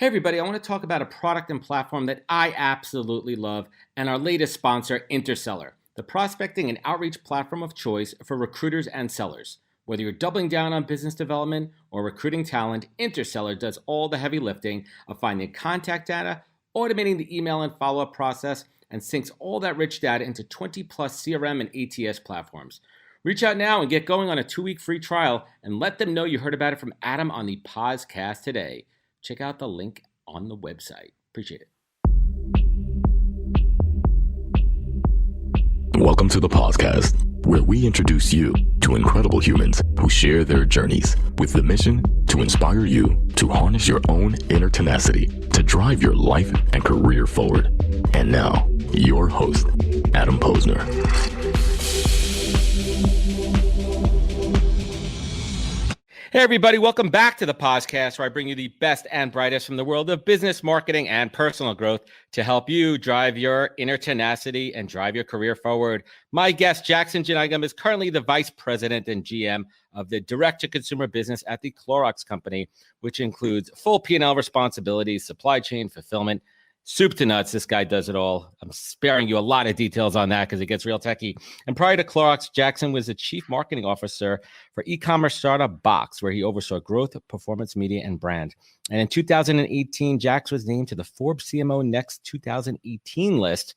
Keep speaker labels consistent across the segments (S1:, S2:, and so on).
S1: Hey everybody, I want to talk about a product and platform that I absolutely love and our latest sponsor, Interseller, the prospecting and outreach platform of choice for recruiters and sellers. Whether you're doubling down on business development or recruiting talent, Interseller does all the heavy lifting of finding contact data, automating the email and follow-up process, and syncs all that rich data into 20 plus CRM and ATS platforms. Reach out now and get going on a 2-week free trial and let them know you heard about it from Adam on the podcast today. Check out the link on the website. Appreciate it.
S2: Welcome to the podcast, where we introduce you to incredible humans who share their journeys with the mission to inspire you to harness your own inner tenacity to drive your life and career forward. And now, your host, Adam Posner.
S1: Hey everybody, welcome back to the podcast where I bring you the best and brightest from the world of business, marketing, and personal growth to help you drive your inner tenacity and drive your career forward. My guest, Jeyanayagam, is currently the Vice President and GM of the direct-to-consumer business at the Clorox Company, which includes full P&L responsibilities, supply chain, fulfillment, soup to nuts. This guy does it all. I'm sparing you a lot of details on that because it gets real techie. And prior to Clorox, Jackson was the chief marketing officer for e-commerce startup Box, where he oversaw growth, performance media, and brand. And in 2018, Jax was named to the Forbes CMO Next 2018 list,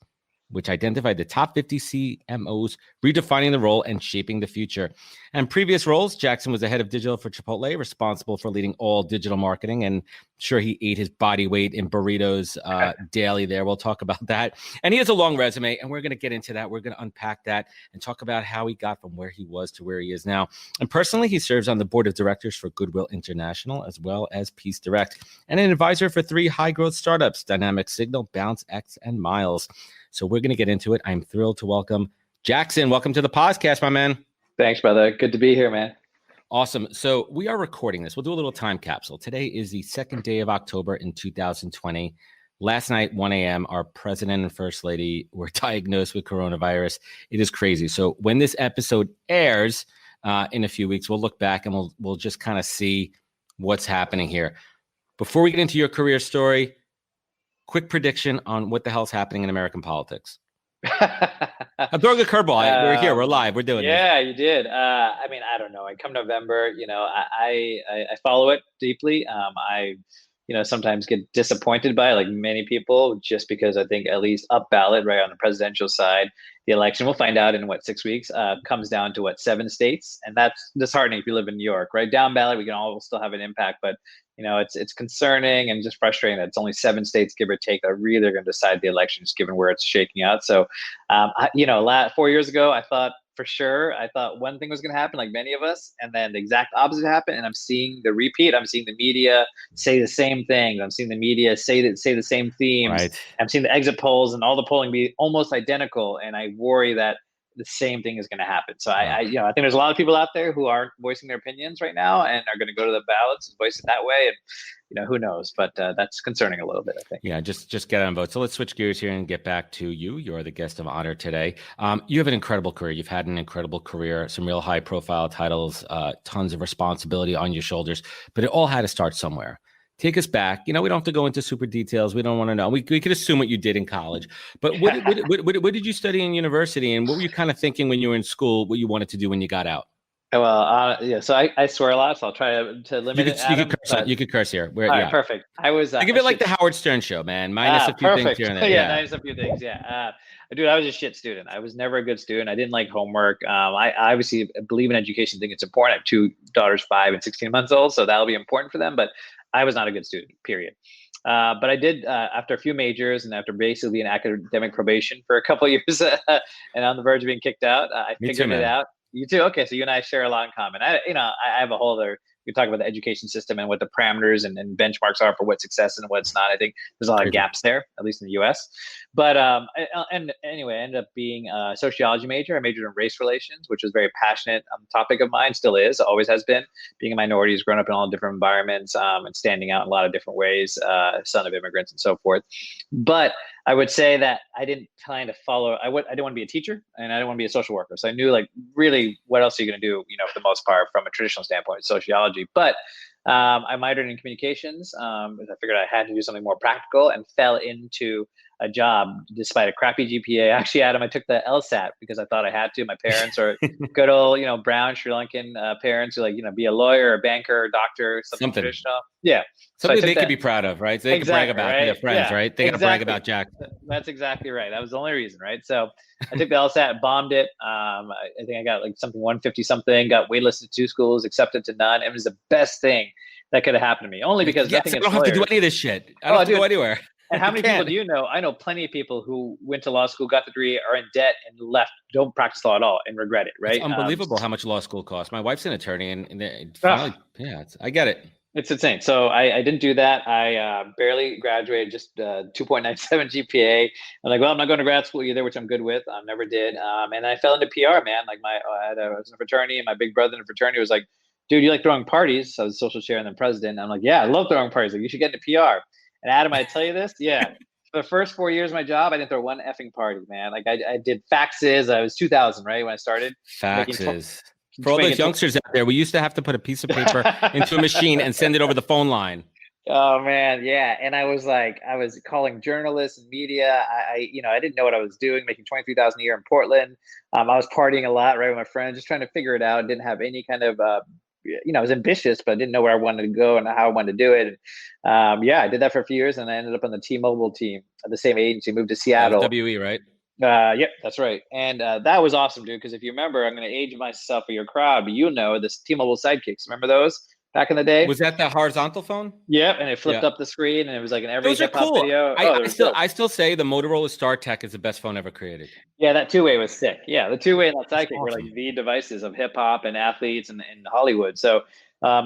S1: which identified the top 50 CMOs, redefining the role and shaping the future. And previous roles, Jackson was the head of digital for Chipotle, responsible for leading all digital marketing. And sure, he ate his body weight in burritos daily there. We'll talk about that. And he has a long resume, and we're going to get into that. We're going to unpack that and talk about how he got from where he was to where he is now. And personally, he serves on the board of directors for Goodwill International, as well as Peace Direct, and an advisor for 3 high-growth startups, Dynamic Signal, Bounce X, and Miles. So we're going to get into it. I'm thrilled to welcome Jackson. Welcome to the podcast, my man.
S3: Thanks, brother. Good to be here, man.
S1: Awesome. So we are recording this. We'll do a little time capsule. Today is the 2nd day of October in 2020. Last night, 1 a.m., our president and first lady were diagnosed with coronavirus. It is crazy. So when this episode airs in a few weeks, we'll look back and we'll just kind of see what's happening here. Before we get into your career story, quick prediction on what the hell's happening in American politics. I'm throwing a curveball. We're here. We're live. We're doing
S3: Yeah,
S1: this.
S3: you did. I mean, I don't know. Come November, I follow it deeply. I sometimes get disappointed by it, like many people, just because I think at least up ballot, right on the presidential side, the election, we'll find out in 6 weeks, comes down to 7 states. And that's disheartening if you live in New York, right? Down ballot, we can all still have an impact, but it's concerning and just frustrating that it's only 7 states, give or take, that really are going to decide the elections, given where it's shaking out. So, 4 years ago, I thought one thing was going to happen, like many of us, and then the exact opposite happened. And I'm seeing the repeat. I'm seeing the media say the same things. I'm seeing the media say the same themes.
S1: Right.
S3: I'm seeing the exit polls and all the polling be almost identical. And I worry that the same thing is going to happen. So I think there's a lot of people out there who aren't voicing their opinions right now and are going to go to the ballots and voice it that way. And who knows? But that's concerning a little bit, I think.
S1: Yeah, just get on vote. So let's switch gears here and get back to you. You're the guest of honor today. You have an incredible career. You've had an incredible career, some real high profile titles, tons of responsibility on your shoulders, but it all had to start somewhere. Take us back. We don't have to go into super details. We don't want to know. We could assume what you did in college. But what did you study in university? And what were you kind of thinking when you were in school, what you wanted to do when you got out?
S3: Well, so I swear a lot, so I'll try to limit it.
S1: You could curse here.
S3: All right, perfect. I was.
S1: Think of it like the Howard Stern show, man. Minus a few things here and there.
S3: Yeah, minus a few things. Yeah. Dude, I was a shit student. I was never a good student. I didn't like homework. I obviously believe in education. Think it's important. I have 2 daughters, 5 and 16 months old, so that'll be important for them. But I was not a good student, period. But I did, after a few majors and after basically an academic probation for a couple of years and on the verge of being kicked out, I figured it out. You too? Okay, so you and I share a lot in common. I have a whole other, we talk about the education system and what the parameters and benchmarks are for what's success and what's not. I think there's a lot of gaps there, at least in the US. But and anyway, I ended up being a sociology major. I majored in race relations, which was a very passionate topic of mine, still is, always has been. Being a minority, has grown up in all different environments and standing out in a lot of different ways, son of immigrants and so forth. But I would say that I didn't kind of follow, I didn't want to be a teacher and I didn't want to be a social worker. So I knew, like, really, what else are you going to do, for the most part from a traditional standpoint, sociology. But I minored in communications. Because I figured I had to do something more practical, and fell into a job despite a crappy GPA. Actually, Adam, I took the LSAT because I thought I had to. My parents are good old, brown Sri Lankan parents who be a lawyer, a banker, a doctor, something traditional. Yeah. So
S1: something they could be proud of, right? So they can brag about to their friends, right? They got to brag about Jack.
S3: That's exactly right. That was the only reason, right? So I took the LSAT, bombed it. I think I got something 150 something, got waitlisted to 2 schools, accepted to none. It was the best thing that could have happened to me, only because nothing.
S1: I don't have to do any of this shit. I don't have to go anywhere.
S3: And how many people do you know? I know plenty of people who went to law school, got the degree, are in debt, and left, don't practice law at all, and regret it. Right?
S1: It's unbelievable how much law school costs. My wife's an attorney, and finally, I get it.
S3: It's insane. So I didn't do that. I barely graduated, just 2.97 GPA. I'm like, well, I'm not going to grad school either, which I'm good with. I never did. And I fell into PR, man. I was in a fraternity, and my big brother in a fraternity was like, dude, you like throwing parties? So I was social chair and then president. I'm like, yeah, I love throwing parties. Like, you should get into PR. And Adam, I tell you this, yeah. For the first 4 years of my job, I didn't throw one effing party, man. Like I did faxes. I was 2000, right, when I started.
S1: Faxes. For all those youngsters out there, we used to have to put a piece of paper into a machine and send it over the phone line.
S3: Oh man, yeah. And I was calling journalists and media. I didn't know what I was doing, making $23,000 a year in Portland. I was partying a lot, right, with my friends, just trying to figure it out. Didn't have any kind of I was ambitious, but I didn't know where I wanted to go and how I wanted to do it. And, I did that for a few years, and I ended up on the T-Mobile team at the same agency, moved to Seattle.
S1: WE, right?
S3: Yep, that's right. And that was awesome, dude, because if you remember, I'm going to age myself for your crowd, but this T-Mobile Sidekicks. Remember those back in the day?
S1: Was that the horizontal phone?
S3: Yep, and it flipped up the screen, and it was like an every hip-hop
S1: cool.
S3: video.
S1: I still say the Motorola StarTech is the best phone ever created.
S3: Yeah, that two-way was sick. Yeah, the two-way and that Sidekick were like the devices of hip-hop and athletes and Hollywood. So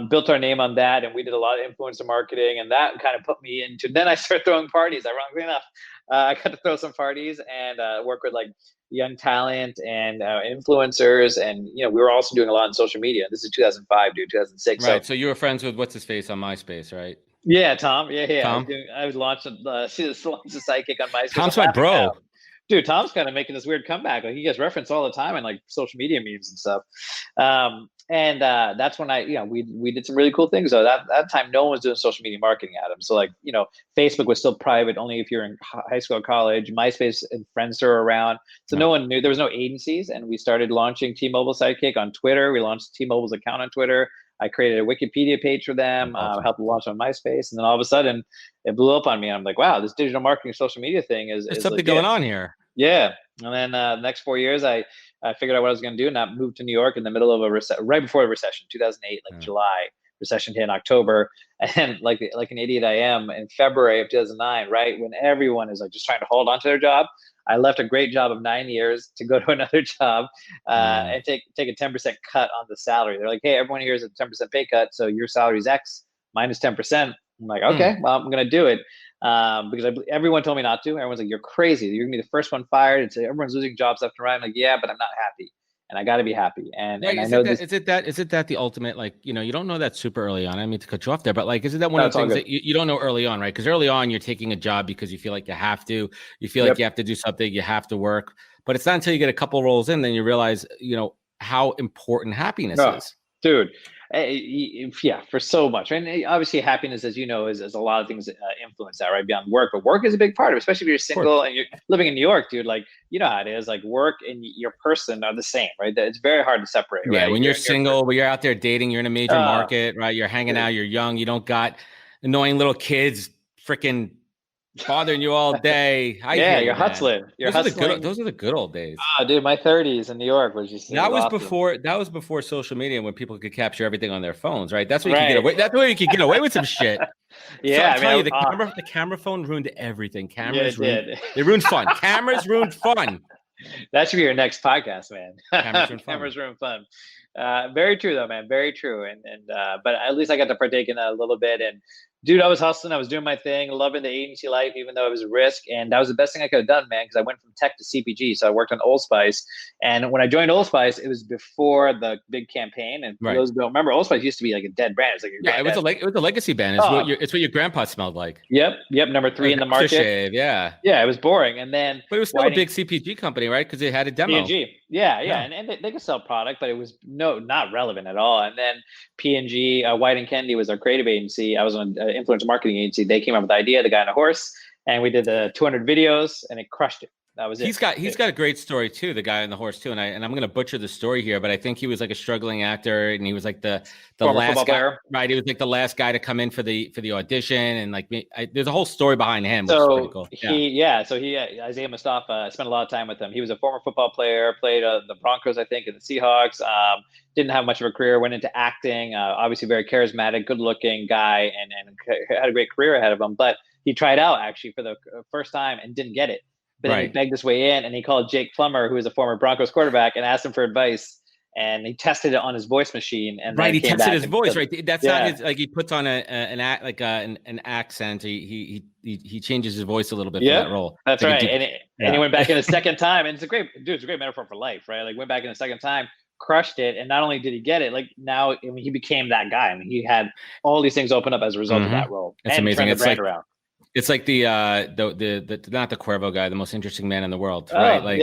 S3: built our name on that, and we did a lot of influencer marketing, and that kind of put me into. Then I started throwing parties. Ironically enough, I got to throw some parties and work with like young talent and influencers, and we were also doing a lot on social media. This is 2005, dude, 2006.
S1: Right. So you were friends with what's his face on MySpace, right?
S3: Yeah, Tom. Yeah.
S1: Tom?
S3: I was launching the Sidekick on MySpace.
S1: Tom's my bro.
S3: Now. Dude, Tom's kind of making this weird comeback. Like, he gets referenced all the time in like social media memes and stuff. And that's when we did some really cool things. So that time, no one was doing social media marketing, Adam. So Facebook was still private, only if you're in high school or college. MySpace and Friendster were around. So no one knew. There was no agencies. And we started launching T-Mobile Sidekick on Twitter. We launched T-Mobile's account on Twitter. I created a Wikipedia page for them, helped launch on MySpace. And then all of a sudden, it blew up on me. I'm like, wow, this digital marketing social media thing is
S1: something
S3: legit.
S1: going on here.
S3: Yeah. And then the next 4 years, I figured out what I was going to do, and I moved to New York in the middle of right before the recession, 2008, July. Recession hit in October, and like an idiot I am, in February of 2009, right when everyone is like just trying to hold on to their job, I left a great job of 9 years to go to another job and take a 10% cut on the salary. They're like, hey, everyone here is a 10% pay cut, so your salary is X minus 10%. I'm like, okay, well, I'm going to do it. Because everyone told me not to. Everyone's like, you're crazy. You're gonna be the first one fired. It's like, everyone's losing jobs left and right. I'm like, yeah, but I'm not happy, and I got to be happy. And I know this. Is
S1: it that the ultimate, you don't know that super early on? I mean to cut you off there, but is it that one of the things that you don't know early on, right? Because early on, you're taking a job because you feel like you have to. You feel like you have to do something. You have to work. But it's not until you get a couple roles in, then you realize, how important happiness is.
S3: Dude. Yeah, for so much. And obviously happiness, as you know, is a lot of things that influence that, right? Beyond work, but work is a big part of it, especially if you're single and you're living in New York, dude. Like, you know how it is. Like, work and your person are the same, right? It's very hard to separate.
S1: Yeah,
S3: right?
S1: When you're single, when you're out there dating, you're in a major market, right? You're hanging out, you're young, you don't got annoying little kids freaking bothering you all day.
S3: You're hustling.
S1: Those are the good old days.
S3: Oh, dude, my 30s in New York was just
S1: that was before social media, when people could capture everything on their phones, right? That's where you could get away. That's where you could get away with some shit.
S3: Yeah,
S1: so I'm telling you, the camera phone ruined everything. They ruined fun. Cameras ruined fun.
S3: That should be your next podcast, man.
S1: Cameras
S3: ruin fun. Very true though, man. Very true. And but at least I got to partake in that a little bit. And Dude, I was hustling. I was doing my thing, loving the agency life, even though it was a risk. And that was the best thing I could have done, man, because I went from tech to CPG. So I worked on Old Spice. And when I joined Old Spice, it was before the big campaign. And for those who don't remember, Old Spice used to be like a dead brand. It's like
S1: it was a legacy band. It's what your grandpa smelled like.
S3: Yep. Number 3 in the market.
S1: Shave, yeah.
S3: Yeah, it was boring. And then,
S1: but it was still a big CPG company, right? Because it had a demo.
S3: P&G. Yeah. And they could sell product, but it was not relevant at all. And then P&G, White and Kennedy was our creative agency. I was on influencer marketing agency. They came up with the idea, the guy on a horse, and we did the 200 videos, and it crushed it. That was it. He's got
S1: a great story too, the guy on the horse too. And I'm going to butcher the story here, but I think he was like a struggling actor, and he was like the last guy, right? He was like the last guy to come in for the audition, and like there's a whole story behind him.
S3: So
S1: which is pretty cool.
S3: So Isaiah Mustafa, I spent a lot of time with him. He was a former football player, played the Broncos, I think, and the Seahawks. Didn't have much of a career, went into acting. Obviously, very charismatic, good-looking guy, and had a great career ahead of him. But he tried out actually for the first time and didn't get it. But then he begged his way in, and he called Jake Plummer, who was a former Broncos quarterback, and asked him for advice. And he tested it on his voice machine. And
S1: he tested his voice. Right, that's not his. Like he puts on an accent. He changes his voice a little bit for that role.
S3: That's right. And he went back in a second time, and it's a great metaphor for life, right? Like went back in a second time, crushed it, and not only did he get it, like now he became that guy. I mean, he had all these things open up as a result of that role.
S1: It's amazing. It's like around. It's like the not the Cuervo guy, the most interesting man in the world, right? Like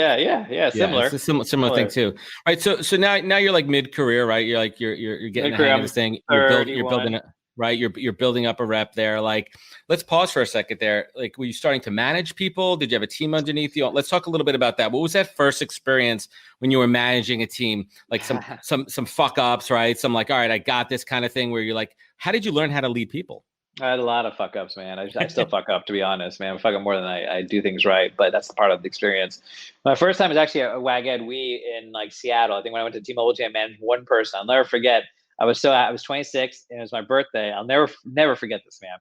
S3: similar.
S1: It's a similar thing too, right? So now you're like mid-career, right? You're like you're getting the hang of this thing. You're building it, right? You're building up a rep there. Like, let's pause for a second there. Like, were you starting to manage people? Did you have a team underneath you? Let's talk a little bit about that. What was that first experience when you were managing a team? Like some fuck ups, right? Some like, all right, I got this kind of thing where you're like, how did you learn how to lead people?
S3: I had a lot of fuck ups, man. I still fuck up, to be honest, man. I fuck up more than I do things right, but that's part of the experience. My first time was actually a WagEd in like Seattle. I think when I went to T-Mobile, I managed one person. I'll never forget. I was 26 and it was my birthday. I'll never forget this, man.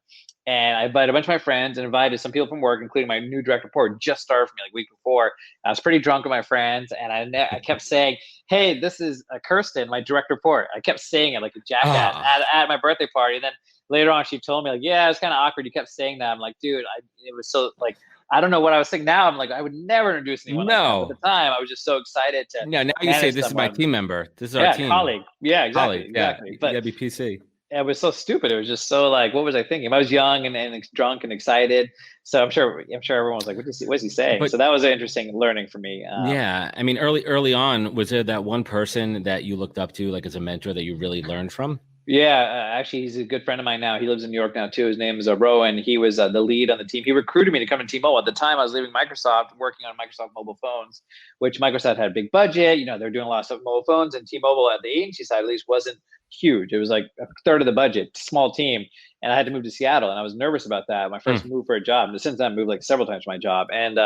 S3: And I invited a bunch of my friends and invited some people from work, including my new direct report, just started for me like a week before. I was pretty drunk with my friends, and I kept saying, "Hey, this is Kirsten, my direct report." I kept saying it like a jackass at my birthday party. And then later on, she told me like, "Yeah, it's kind of awkward. You kept saying that." I'm like, "Dude, it was so like." I don't know what I was thinking. Now I'm like, I would never introduce anyone.
S1: No.
S3: Like that. At the time, I was just so excited to.
S1: Yeah, now you say this is my team member. This is our team.
S3: Colleague. Yeah, exactly. Exactly.
S1: Yeah, but you gotta be PC.
S3: It was so stupid. It was just so like, what was I thinking? I was young and drunk and excited. So I'm sure everyone was like, what's he saying? So that was an interesting learning for me.
S1: Yeah, I mean, early on, was there that one person that you looked up to, like as a mentor, that you really learned from?
S3: Yeah, actually, he's a good friend of mine now. He lives in New York now too. His name is Rowan. He was the lead on the team. He recruited me to come to T-Mobile. At the time, I was leaving Microsoft, working on Microsoft mobile phones, which Microsoft had a big budget. You know, they're doing a lot of stuff with mobile phones, and T-Mobile at the agency side at least wasn't huge. It was like a third of the budget, small team, and I had to move to Seattle, and I was nervous about that. My first move for a job. And since then, I moved like several times for my job. And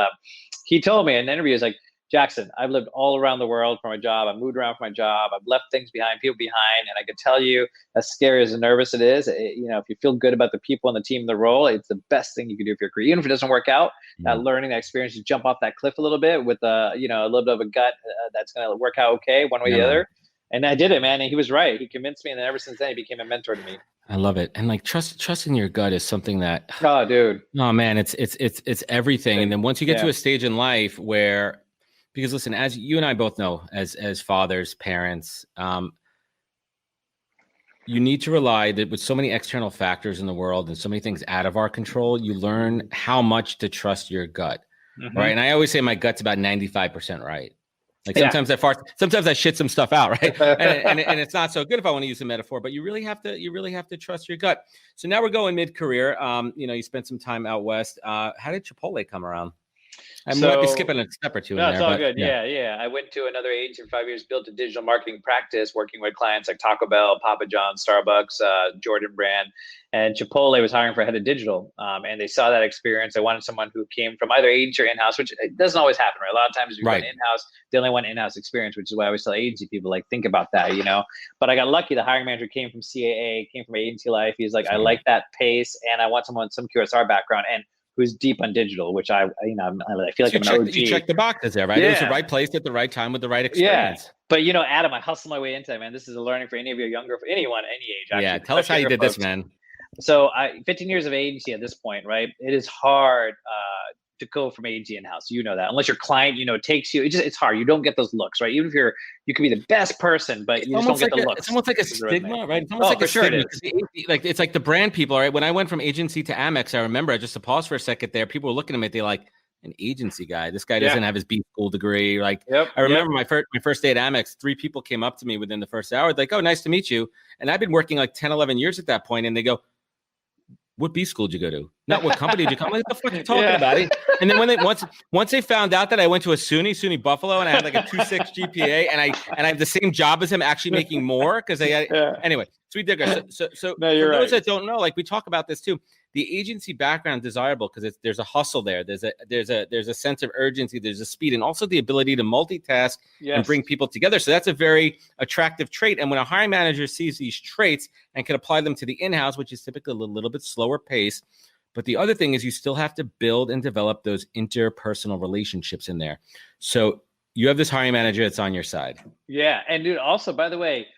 S3: he told me in an interview, he's like, "Jackson, I've lived all around the world for my job. I've moved around for my job. I've left things behind, people behind. And I can tell you, as scary as nervous it is, if you feel good about the people and the team and the role, it's the best thing you can do for your career. Even if it doesn't work out, that learning, that experience, you jump off that cliff a little bit with a little bit of a gut that's going to work out okay, one way or the other." And I did it, man. And he was right. He convinced me. And then ever since then, he became a mentor to me.
S1: I love it. And like trusting your gut is something that,
S3: oh, dude.
S1: Oh, man, it's everything. And then once you get to a stage in life where, because listen, as you and I both know, as fathers, parents, you need to rely that with so many external factors in the world and so many things out of our control, you learn how much to trust your gut, right? And I always say my gut's about 95% right. Like sometimes I shit some stuff out, right? and it's not so good if I want to use a metaphor, but you really have to trust your gut. So now we're going mid-career. You spent some time out west. How did Chipotle come around? I might be skipping a step or two in there.
S3: It's all good. Yeah. I went to another agency for 5 years, built a digital marketing practice, working with clients like Taco Bell, Papa John's, Starbucks, Jordan Brand, and Chipotle was hiring for a head of digital. And they saw that experience. They wanted someone who came from either agency or in-house, which it doesn't always happen, right? A lot of times if you're in-house, they only want in-house experience, which is why I always tell agency people, like, think about that, But I got lucky. The hiring manager came from CAA, came from agency life. He's like, I like that pace, and I want someone with some QSR background. And who's deep on digital, which I feel like I'm an OG.
S1: You checked the boxes there, right? It was the right place at the right time with the right experience.
S3: Yeah. But Adam, I hustled my way into that, man. This is a learning for any of you younger, for anyone, any age. Actually,
S1: tell us how you did this, man.
S3: So 15 years of agency at this point, right? It is hard to go from agency in-house. You know that. Unless your client, takes you, it's hard. You don't get those looks, right? Even if you could be the best person, but you just don't get the looks.
S1: It's almost like a stigma, right? It's almost like a stigma. Like it's like the brand people, right? When I went from agency to Amex, I remember, just to pause for a second there, people were looking at me, they're like, an agency guy. This guy doesn't have his B school degree. Like, I remember my first day at Amex, 3 people came up to me within the first hour. Like, oh, nice to meet you. And I've been working like 10, 11 years at that point. And they go, what B school did you go to? Not what company did you come? What the fuck are you talking about? And then when once they found out that I went to a SUNY Buffalo, and I had like a 2.6 GPA, and I have the same job as him, actually making more because anyway. So we digress. So for those that don't know, like we talk about this too, the agency background is desirable because there's a hustle there. There's a sense of urgency. There's a speed, and also the ability to multitask and bring people together. So that's a very attractive trait. And when a hiring manager sees these traits and can apply them to the in-house, which is typically a little bit slower pace. But the other thing is you still have to build and develop those interpersonal relationships in there. So you have this hiring manager that's on your side. Yeah.
S3: And dude, also, by the way,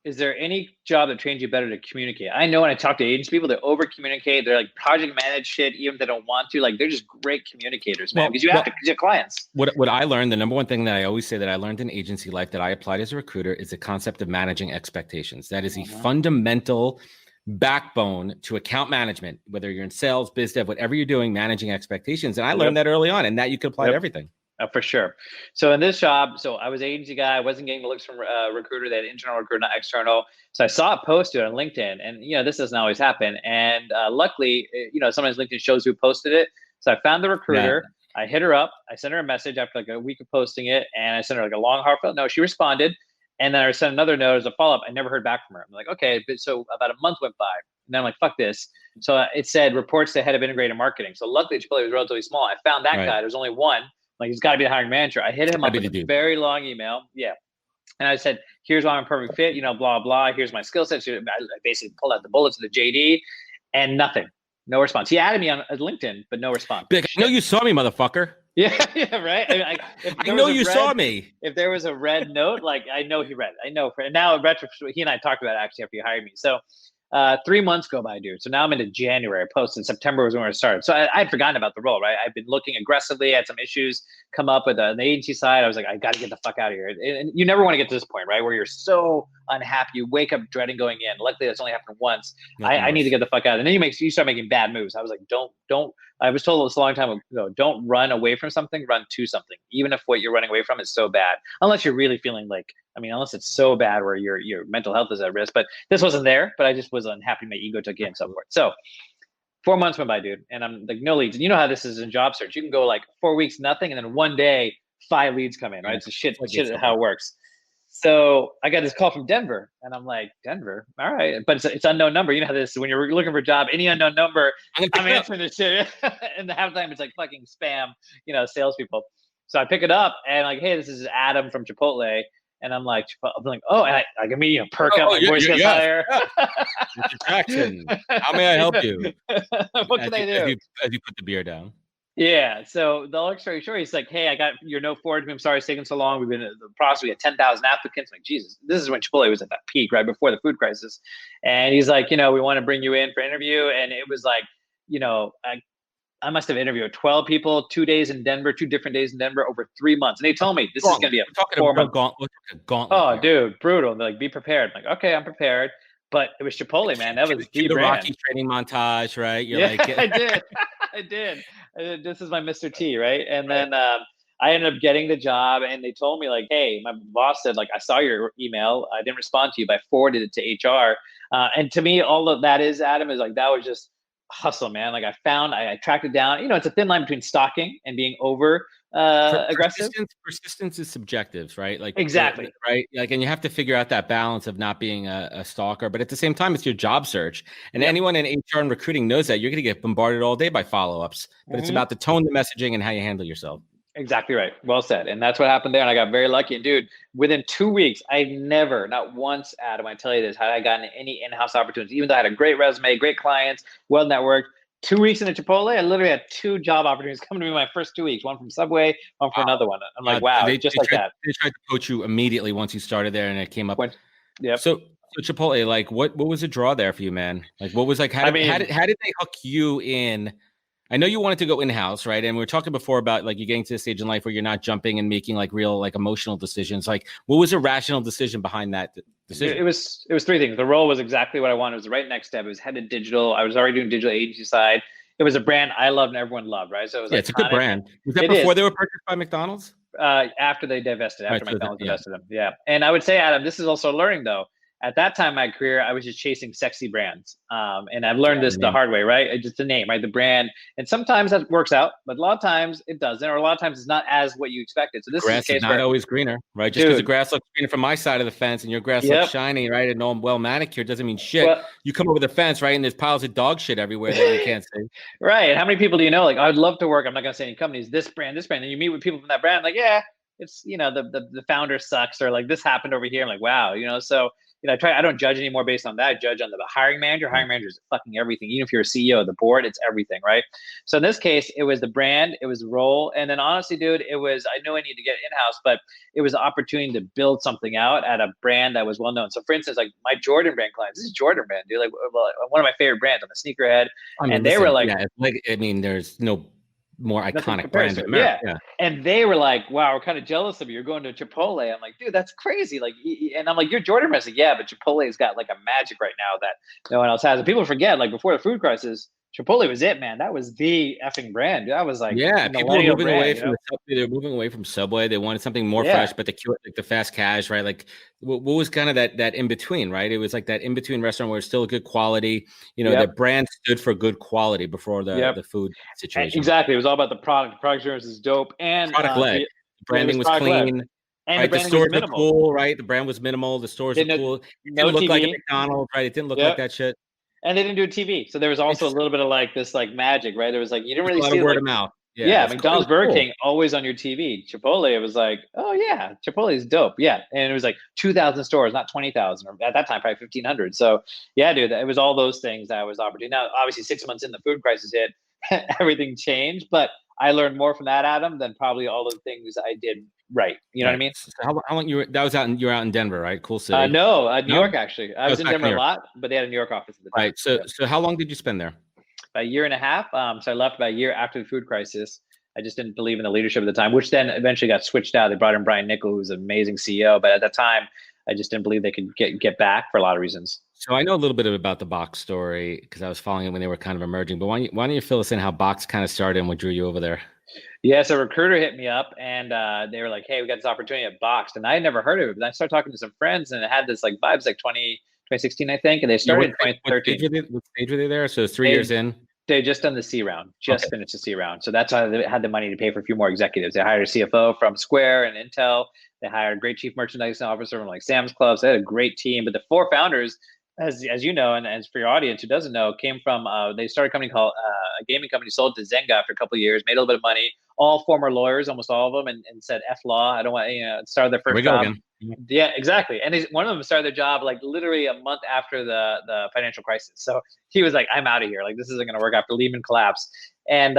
S3: is there any job that trains you better to communicate? I know when I talk to agency people, they over communicate. They're like project manage shit, even if they don't want to. Like they're just great communicators, man. Because you have to your clients.
S1: What I learned, the number one thing that I always say that I learned in agency life that I applied as a recruiter is the concept of managing expectations. That is a fundamental backbone to account management, whether you're in sales, biz dev, whatever you're doing, managing expectations. And I learned that early on, and that you could apply to everything.
S3: For sure. So in this job, I was an agency guy. I wasn't getting the looks from recruiter. They had internal recruiter, not external. So I saw a post on LinkedIn, and this doesn't always happen. And luckily, sometimes LinkedIn shows who posted it. So I found the recruiter. I hit her up. I sent her a message after like a week of posting it, and I sent her like a long, heartfelt note. She responded, and then I sent another note as a follow up. I never heard back from her. I'm like, okay, but so about a month went by, and then I'm like, fuck this. So it said reports to head of integrated marketing. So luckily, Chipotle was relatively small. I found that guy. There's only one. Like, he's got to be the hiring manager. I hit him up with a very long email. Yeah. And I said, here's why I'm a perfect fit, blah, blah. Here's my skill sets. I basically pulled out the bullets of the JD and nothing. No response. He added me on LinkedIn, but no response.
S1: I know you saw me, motherfucker.
S3: Yeah, right.
S1: I know you saw me.
S3: If there was a red note, like I know he read it. I know. Now, he and I talked about it actually after you hired me. So 3 months go by, dude. So now I'm into January. I posted September was when I started. So I'd forgotten about the role, right? I've been looking aggressively. I had some issues come up with the agency side. I was like, I got to get the fuck out of here. And you never want to get to this point, right? Where you're so unhappy. You wake up dreading going in. Luckily, that's only happened once. I need to get the fuck out. And then you start making bad moves. I was like, don't. I was told this a long time ago, don't run away from something, run to something. Even if what you're running away from is so bad. Unless you're really feeling like, unless it's so bad where your mental health is at risk. But this wasn't there, but I just was unhappy. My ego took in and so forth. So 4 months went by, dude. And I'm like, no leads. And you know how this is in job search. You can go like 4 weeks, nothing. And then one day, 5 leads come in, right? It's shit how it works. So I got this call from Denver, and I'm like, Denver, all right, but it's unknown number. You know how this when you're looking for a job, any unknown number, I'm answering this shit, and the half the time it's like fucking spam, salespeople. So I pick it up, and like, hey, this is Adam from Chipotle, and I'm like, oh, and I can perk up, my voice gets higher.
S1: Mr. Jackson, how may I help you?
S3: What can I do?
S1: As you put the beer down.
S3: Yeah. So the long story short, he's like, hey, I got your note forwarded to me. I'm sorry it's taking so long. We've been in the process. We had 10,000 applicants. I'm like, Jesus, this is when Chipotle was at that peak, right before the food crisis. And he's like, we want to bring you in for interview. And it was like, I must have interviewed 12 people, 2 days in Denver, 2 different days in Denver over 3 months. And they told me this is going to be a 4-month
S1: gauntlet.
S3: Oh, dude, brutal. They're like, be prepared. I'm like, okay, I'm prepared. But it was Chipotle, man. That was the
S1: Rocky training montage, right?
S3: I did. This is my Mr. T, right? And then I ended up getting the job, and they told me like, hey, my boss said like, I saw your email. I didn't respond to you, but I forwarded it to HR. And to me, all of that is, Adam, is like, that was just hustle, man. Like I tracked it down. It's a thin line between stalking and being over aggressive.
S1: Persistence is subjective, right? Like
S3: exactly,
S1: right? Like, and you have to figure out that balance of not being a stalker, but at the same time, it's your job search. And anyone in HR and recruiting knows that you're going to get bombarded all day by follow-ups. But it's about the tone, the messaging, and how you handle yourself.
S3: Exactly right. Well said. And that's what happened there. And I got very lucky. And dude, within 2 weeks, I never, not once, Adam, I tell you this, had I gotten any in-house opportunities, even though I had a great resume, great clients, well-networked. 2 weeks into Chipotle, I literally had 2 job opportunities coming to me my first 2 weeks, one from Subway, one from another one. I'm like, wow,
S1: they
S3: tried
S1: to poach you immediately once you started there and it came up.
S3: Yep.
S1: So So Chipotle, like what was the draw there for you, man? Like what was like how did they hook you in? I know you wanted to go in-house, right? And we were talking before about like you getting to the stage in life where you're not jumping and making like real like emotional decisions. Like what was a rational decision behind that decision?
S3: It was three things. The role was exactly what I wanted. It was the right next step. It was head of digital. I was already doing digital agency side. It was a brand I loved and everyone loved, right? So it was
S1: it's a good brand. Was that
S3: It
S1: before
S3: is.
S1: they were purchased by McDonald's?
S3: After they divested, after
S1: Right,
S3: McDonald's divested them. Yeah. And I would say, Adam, this is also learning though. At that time in my career, I was just chasing sexy brands. And I've learned this the hard way, right? It's just the name, right? The brand. And sometimes that works out, but a lot of times it doesn't, or a lot of times it's not as what you expected. So this
S1: grass
S3: is a case
S1: not always greener, right? Just because the grass looks greener from my side of the fence and your grass looks shiny, right? And all well manicured doesn't mean shit. Well, you come over the fence, right? And there's piles of dog shit everywhere that you can't see.
S3: Right. How many people do you know? Like, I'd love to work. I'm not going to say any companies, this brand. And you meet with people from that brand, like, yeah, it's, the founder sucks, or like this happened over here. I'm like, wow, so I don't judge anymore based on that. I judge on the hiring manager. Hiring manager is fucking everything. Even if you're a CEO of the board, it's everything, right? So in this case, it was the brand, it was the role. And then honestly, dude, I knew I needed to get in-house, but it was the opportunity to build something out at a brand that was well known. So for instance, like my Jordan brand clients, this is Jordan brand, dude, like one of my favorite brands. I'm a sneakerhead. They were like,
S1: there's no more iconic brand in America.
S3: Yeah. And they were like, wow, we're kind of jealous of you. You're going to Chipotle. I'm like, dude, that's crazy. Like, and I'm like, you're Jordan brand. Like, yeah, but Chipotle's got like a magic right now that no one else has. And people forget, like before the food crisis, Chipotle was it, man. That was the effing brand. That was like,
S1: people were moving away from they're moving away from Subway. They wanted something more fresh, but the fast cash, right? Like, what was kind of that in between, right? It was like that in between restaurant where it's still good quality. The brand stood for good quality before the food situation.
S3: Exactly, it was all about the product. The product experience is dope, and
S1: product led. The branding was clean. And right, the stores were cool, right? The brand was minimal. The stores were cool. It didn't look like a McDonald's, right? It didn't look like that shit.
S3: And they didn't do TV. So there was also a little bit of like this like magic, right? There was like, you didn't really see
S1: word of mouth.
S3: Yeah, McDonald's, Burger King, always on your TV. Chipotle, it was like, oh yeah, Chipotle is dope. Yeah. And it was like 2,000 stores, not 20,000, or at that time, probably 1,500. So yeah, dude, it was all those things that was opportunity. Now, obviously 6 months in, the food crisis hit, everything changed, but I learned more from that, Adam, than probably all the things I did right. You know what I mean?
S1: So how long you were out in Denver, right? Cool city.
S3: No, New York, actually. I was in Denver a lot, but they had a New York office at the time.
S1: Right. So how long did you spend there?
S3: About a year and a half. So I left about a year after the food crisis. I just didn't believe in the leadership at the time, which then eventually got switched out. They brought in Brian Niccol, who's an amazing CEO. But at that time, I just didn't believe they could get back for a lot of reasons.
S1: So I know a little bit about the Box story because I was following it when they were kind of emerging. But why don't you fill us in how Box kind of started and what drew you over there?
S3: Yeah, so a recruiter hit me up and they were like, hey, we got this opportunity at Boxed. And I had never heard of it. But I started talking to some friends and it had this like vibes like 2016, I think. And they started in 2013.
S1: What stage were they there? So it's 3 years in.
S3: They just done the C round, finished the C round. So that's why they had the money to pay for a few more executives. They hired a CFO from Square and Intel. They hired a great chief merchandising officer from like Sam's Club. So they had a great team. But the four founders, as you know, and as for your audience who doesn't know, came from, they started a company called, a gaming company, sold to Zynga after a couple of years, made a little bit of money, all former lawyers, almost all of them, and said, F law, I don't want, started their first job. Again. Yeah, exactly. And one of them started their job like literally a month after the financial crisis. So he was like, I'm out of here. Like, this isn't going to work after Lehman collapsed. And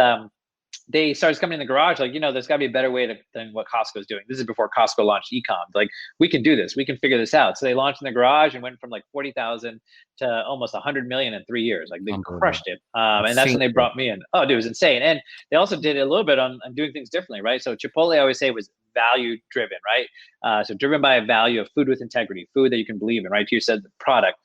S3: they started coming in the garage, like, there's got to be a better way than what Costco's doing. This is before Costco launched e-com. Like, we can do this. We can figure this out. So they launched in the garage and went from like 40,000 to almost 100 million in 3 years. Like, they crushed it. And that's when they brought me in. Oh, dude, it was insane. And they also did a little bit on doing things differently, right? So Chipotle, I always say, was value driven, right? So driven by a value of food with integrity, food that you can believe in, right? You said the product.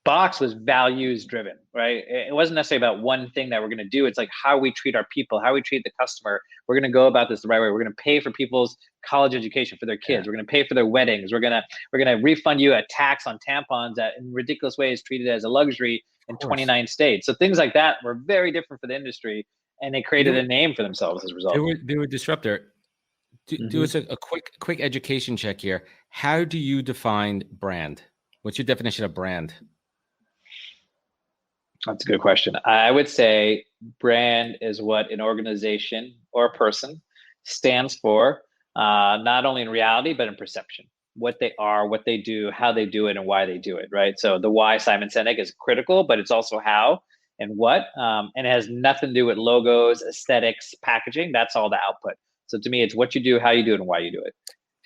S3: Box was values driven, right? It wasn't necessarily about one thing that we're going to do. It's like how we treat our people, how we treat the customer. We're going to go about this the right way. We're going to pay for people's college education for their kids. We're going to pay for their weddings. We're going to refund you a tax on tampons that in ridiculous ways treated as a luxury in 29 states. So things like that were very different for the industry, and they created a name for themselves as a result.
S1: They were disruptor. Do us a quick education check here. How do you define brand? What's your definition of brand?
S3: That's a good question. I would say brand is what an organization or a person stands for, not only in reality, but in perception. What they are, what they do, how they do it, and why they do it, right? So the why, Simon Sinek, is critical, but it's also how and what. And it has nothing to do with logos, aesthetics, packaging. That's all the output. So to me, it's what you do, how you do it, and why you do it.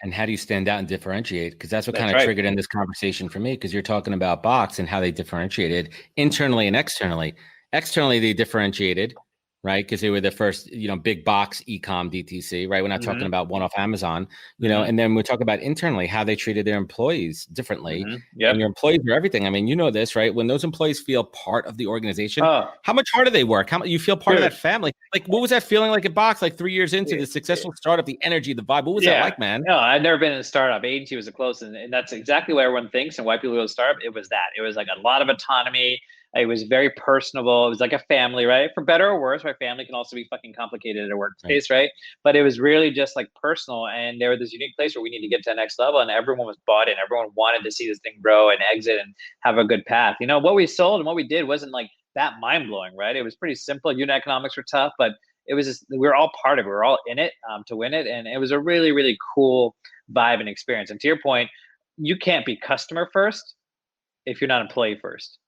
S1: And how do you stand out and differentiate? Because that's what
S3: That's
S1: kind of
S3: right.
S1: triggered in this conversation for me, because you're talking about Box and how they differentiated internally and externally. Externally, they differentiated, right? Because they were the first, big box e-com DTC, right? We're not talking about one off Amazon, and then we talk about internally how they treated their employees differently.
S3: Yep.
S1: And your employees are everything. I mean, you know this, right? When those employees feel part of the organization,
S3: Oh,
S1: how much harder they work, how you feel part of
S3: dude.
S1: that family. Like, what was that feeling like at Box, like 3 years into the successful startup, the energy, the vibe? What was that like, man?
S3: No, I'd never been in a startup. Agency was the closest, and that's exactly what everyone thinks and why people go to startup. It was that. It was like a lot of autonomy. It was very personable. It was like a family, right? For better or worse, right? Family can also be fucking complicated at a workspace, right? But it was really just like personal. And there was this unique place where we need to get to the next level. And everyone was bought in. Everyone wanted to see this thing grow and exit and have a good path. What we sold and what we did wasn't like that mind blowing, right? It was pretty simple. Unit economics were tough, but it was just, we were all part of it. We were all in it to win it. And it was a really, really cool vibe and experience. And to your point, you can't be customer first if you're not employee first.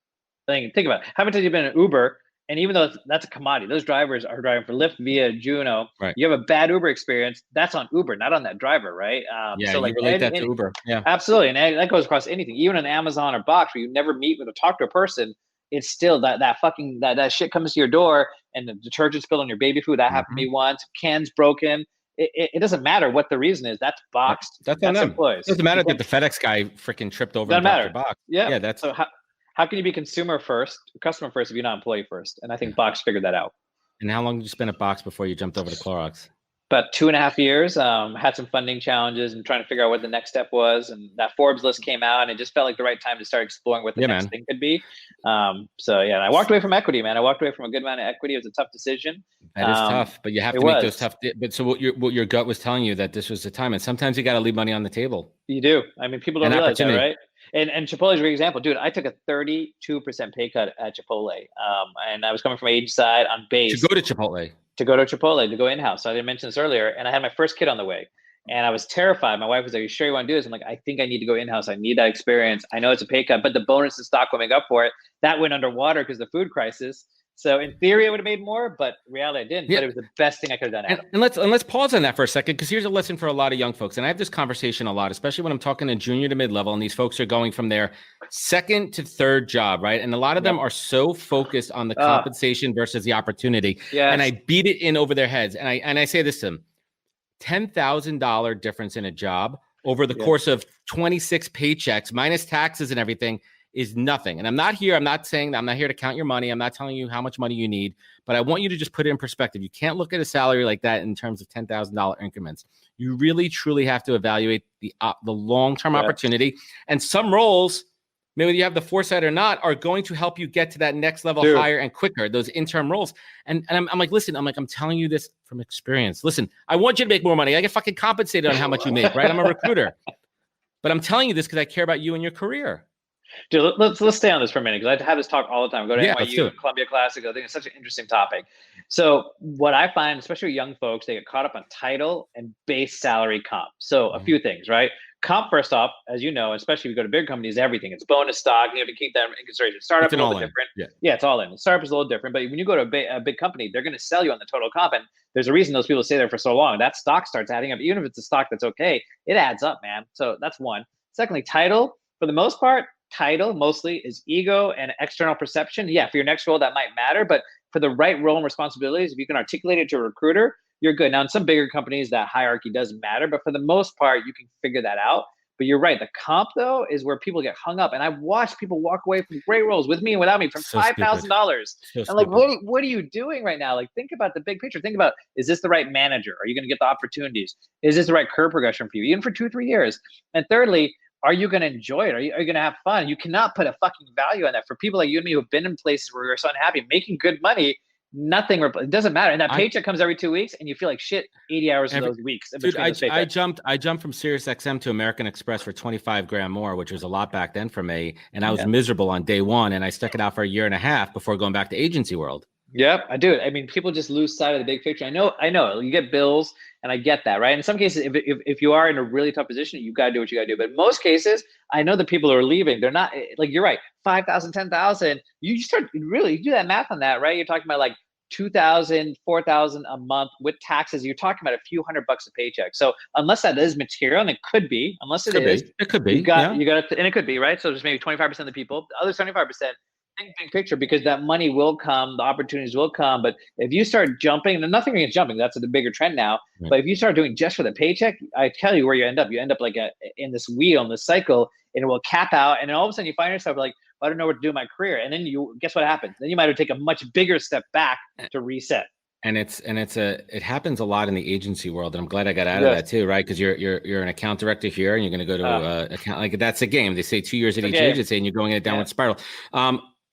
S3: Think about it. How many times have you been in Uber, and even though that's a commodity, those drivers are driving for Lyft via Juno.
S1: Right.
S3: You have a bad Uber experience, that's on Uber, not on that driver, right?
S1: So like, relate that to Uber. Yeah,
S3: absolutely, and that goes across anything, even on Amazon or Box, where you never meet with or talk to a person. It's still that shit comes to your door, and the detergent spilled on your baby food. That happened to me once. Cans broken. It doesn't matter what the reason is. That's Box.
S1: That's on them.
S3: Employees.
S1: It doesn't matter that the FedEx guy freaking tripped over
S3: Doesn't matter.
S1: Box.
S3: Yeah.
S1: That's
S3: so. How can you be customer first if you're not employee first? And I think Box figured that out.
S1: And how long did you spend at Box before you jumped over to Clorox?
S3: About 2.5 years. Had some funding challenges and trying to figure out what the next step was. And that Forbes list came out, and it just felt like the right time to start exploring what the next thing could be. And I walked away from equity, man. I walked away from a good amount of equity. It was a tough decision.
S1: That is tough, but you have to make those tough. But so what your gut was telling you that this was the time, and sometimes you got to leave money on the table.
S3: You do. I mean, people don't realize that, right? And Chipotle is a great example, dude. I took a 32% pay cut at Chipotle, and I was coming from agency side on base
S1: to go to Chipotle,
S3: to go in-house. So I didn't mention this earlier, and I had my first kid on the way, and I was terrified. My wife was like, "Are you sure you want to do this?" I'm like, "I think I need to go in-house. I need that experience. I know it's a pay cut, but the bonus and stock will make up for it." That went underwater because of the food crisis. So in theory, I would have made more, but reality, I didn't. Yeah. But it was the best thing I could have done.
S1: And let's pause on that for a second, because here's a lesson for a lot of young folks. And I have this conversation a lot, especially when I'm talking to junior to mid-level, and these folks are going from their second to third job, right? And a lot of them are so focused on the compensation versus the opportunity. Yes. And I beat it in over their heads. And I say this to them: $10,000 difference in a job over the course of 26 paychecks minus taxes and everything is nothing. And I'm not here to count your money. I'm not telling you how much money you need, but I want you to just put it in perspective. You can't look at a salary like that in terms of $10,000 increments. You really, truly have to evaluate the long-term opportunity. And some roles, maybe you have the foresight or not, are going to help you get to that next level higher and quicker, those interim roles. And I'm like, listen, I'm telling you this from experience. Listen, I want you to make more money. I get fucking compensated on how much you make, right? I'm a recruiter. But I'm telling you this because I care about you and your career.
S3: Dude, let's stay on this for a minute, because I have this talk all the time. I go to NYU, Columbia Classic. I think it's such an interesting topic. So what I find, especially young folks, they get caught up on title and base salary comp. So a few things, right? Comp, first off, as you know, especially if you go to big companies, everything. It's bonus stock. You have to keep that in consideration. Startup is a little bit different. Yeah, it's all in. Startup is a little different. But when you go to a big company, they're going to sell you on the total comp. And there's a reason those people stay there for so long. That stock starts adding up. Even if it's a stock that's okay, it adds up, man. So that's one. Secondly, title, for the most part, title mostly is ego and external perception. Yeah, for your next role, that might matter. But for the right role and responsibilities, if you can articulate it to a recruiter, you're good. Now, in some bigger companies, that hierarchy doesn't matter. But for the most part, you can figure that out. But you're right. The comp, though, is where people get hung up. And I've watched people walk away from great roles with me and without me from $5,000. I'm like, what are you doing right now? Like, think about the big picture. Think about, is this the right manager? Are you going to get the opportunities? Is this the right career progression for you, even for 2-3 years? And thirdly, are you going to enjoy it? Are you going to have fun? You cannot put a fucking value on that. For people like you and me who have been in places where you're so unhappy, making good money, it doesn't matter. And that paycheck comes every 2 weeks, and you feel like shit 80 hours of those weeks.
S1: Dude, I jumped from Sirius XM to American Express for 25 grand more, which was a lot back then for me. And I was miserable on day one, and I stuck it out for a year and a half before going back to agency world.
S3: Yep, I do. I mean, people just lose sight of the big picture. I know. You get bills, and I get that, right? In some cases, if you are in a really tough position, you got to do what you got to do. But in most cases, I know the people who are leaving, they're not, like, you're right, 5,000, 10,000. You do that math on that, right? You're talking about like $2,000, $4,000 a month with taxes. You're talking about a few $100 a paycheck. So unless that is material, and it could be, unless it is,
S1: it could be.
S3: You got, and it could be, right? So there's maybe 25% of the people, the other 75%. Think big picture, because that money will come, the opportunities will come. But if you start jumping, and nothing against jumping, that's the bigger trend now. Right. But if you start doing just for the paycheck, I tell you where you end up. You end up like in this wheel, in this cycle, and it will cap out. And then all of a sudden you find yourself like, I don't know what to do in my career. And then guess what happens? Then you might have to take a much bigger step back to reset.
S1: And it happens a lot in the agency world, and I'm glad I got out of that too, right? Because you're an account director here, and you're going to go to account, like that's a game. They say 2 years at each agency, and you're going in a downward spiral.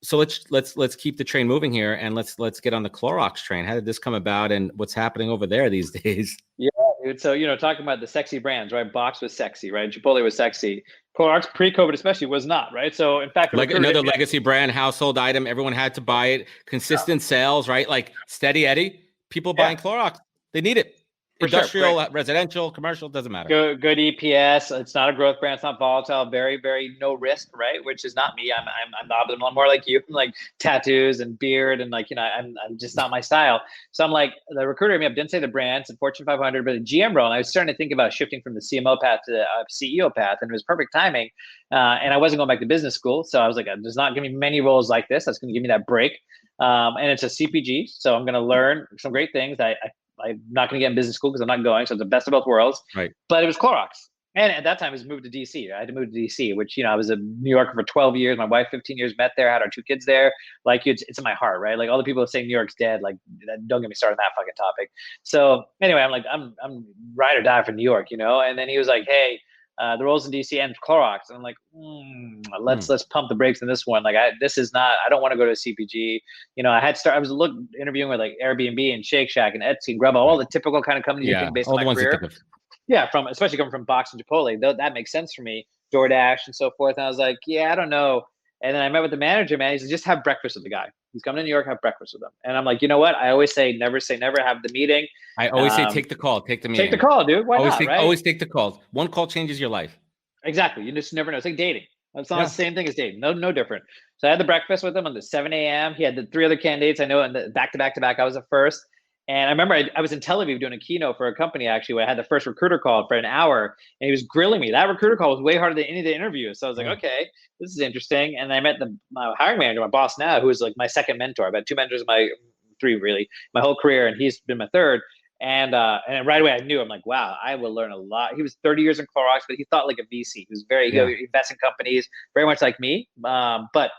S1: So let's keep the train moving here, and let's get on the Clorox train. How did this come about, and what's happening over there these days?
S3: Yeah, dude. So talking about the sexy brands, right? Box was sexy, right? Chipotle was sexy. Clorox pre-COVID especially was not, right? So in fact,
S1: like another legacy brand, household item, everyone had to buy it. Consistent sales, right? Like Steady Eddie, people buying Clorox, they need it. For industrial, sure. Residential, commercial, doesn't matter.
S3: Good EPS. It's not a growth brand. It's not volatile. Very, very no risk, right? Which is not me. I'm more like you, like tattoos and beard, and like I'm just not my style. So I'm like, the recruiter hit me up, didn't say the brand, it's a Fortune 500, but a GM role. And I was starting to think about shifting from the CMO path to the CEO path, and it was perfect timing. And I wasn't going back to business school, so I was like, there's not going to be many roles like this that's going to give me that break. And it's a CPG, so I'm going to learn some great things. I'm not going to get in business school because I'm not going. So it's the best of both worlds.
S1: Right.
S3: But it was Clorox. And at that time, it was moved to DC. I had to move to DC, which, I was a New Yorker for 12 years. My wife, 15 years, met there, had our 2 kids there. Like, it's in my heart, right? Like, all the people saying New York's dead, like, don't get me started on that fucking topic. So anyway, I'm like, I'm ride or die for New York, And then he was like, hey, the roles in DC and Clorox. And I'm like, let's pump the brakes on this one. Like, I don't want to go to a CPG. I was interviewing with like Airbnb and Shake Shack and Etsy and Grubhub, all the typical kind of companies you think based on my career. Yeah, especially coming from Box and Chipotle, that makes sense for me. DoorDash and so forth. And I was like, yeah, I don't know. And then I met with the manager, man. He said, just have breakfast with the guy. He's coming to New York, have breakfast with him. And I'm like, you know what? I always say never, have the meeting.
S1: I always say take the call, take the meeting.
S3: Take the call, dude. Why not, right?
S1: Always take the call. One call changes your life.
S3: Exactly. You just never know. It's like dating. It's not the same thing as dating. No different. So I had the breakfast with him on the 7 a.m. He had the 3 other candidates. I know, and the back to back, I was the first. And I remember I was in Tel Aviv doing a keynote for a company, actually, where I had the first recruiter call for an hour, and he was grilling me. That recruiter call was way harder than any of the interviews. So I was like, okay, this is interesting. And I met my hiring manager, my boss now, who is like my second mentor. I've had 2 mentors, 3 really, my whole career, and he's been my third. And right away I knew, I'm like, wow, I will learn a lot. He was 30 years in Clorox, but he thought like a VC. He was he invests in companies, very much like me, but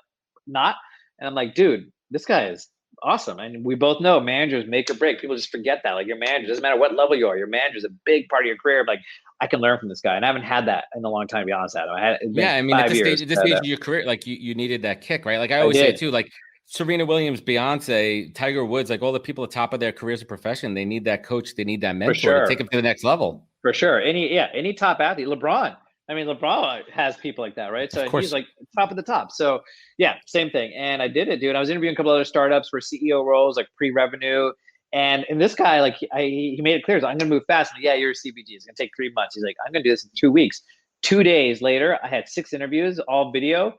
S3: not. And I'm like, dude, this guy is awesome. And we both know managers make or break. People just forget that. Like, your manager, doesn't matter what level you are, your manager is a big part of your career. Like, I can learn from this guy. And I haven't had that in a long time, to be honest, Adam.
S1: At this stage of your career, like you needed that kick, right? Like I always say too, like Serena Williams, Beyonce, Tiger Woods, like all the people at the top of their careers and profession, they need that coach, they need that mentor to take them to the next level.
S3: For sure. Any top athlete, LeBron. I mean, LeBron has people like that, right? So he's like top of the top. So yeah, same thing. And I did it, dude. I was interviewing a couple other startups for CEO roles, like pre-revenue. And this guy, like, he made it clear, so I'm going to move fast. And yeah, you're a CPG. It's going to take 3 months. He's like, I'm going to do this in 2 weeks. 2 days later, I had 6 interviews, all video.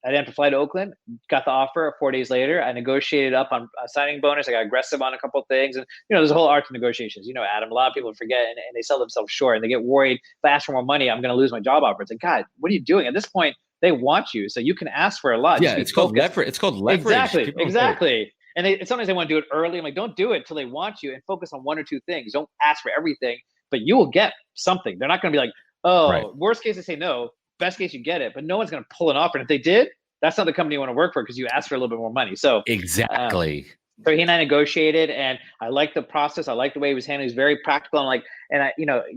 S3: I didn't have to fly to Oakland, got the offer 4 days later. I negotiated up on a signing bonus. I got aggressive on a couple of things. And, there's a whole art to negotiations. Adam, a lot of people forget and they sell themselves short and they get worried. If I ask for more money, I'm going to lose my job offer. It's like, God, what are you doing? At this point, they want you. So you can ask for a lot.
S1: Yeah, it's called leverage. It's called leverage.
S3: Exactly. And sometimes they want to do it early. I'm like, don't do it till they want you and focus on 1 or 2 things. Don't ask for everything, but you will get something. They're not going to be like, worst case, they say no. Best case, you get it, but no one's going to pull an offer. And if they did, that's not the company you want to work for because you asked for a little bit more money. So
S1: exactly.
S3: So he and I negotiated, and I liked the process. I liked the way he was handling. He was very practical.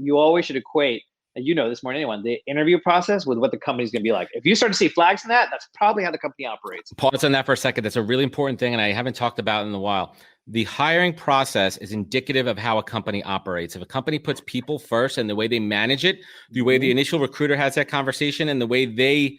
S3: You always should equate, and this more than anyone, the interview process with what the company's going to be like. If you start to see flags in that, that's probably how the company operates.
S1: Pause on that for a second. That's a really important thing, and I haven't talked about it in a while. The hiring process is indicative of how a company operates. If a company puts people first and the way they manage it, the way the initial recruiter has that conversation, and the way they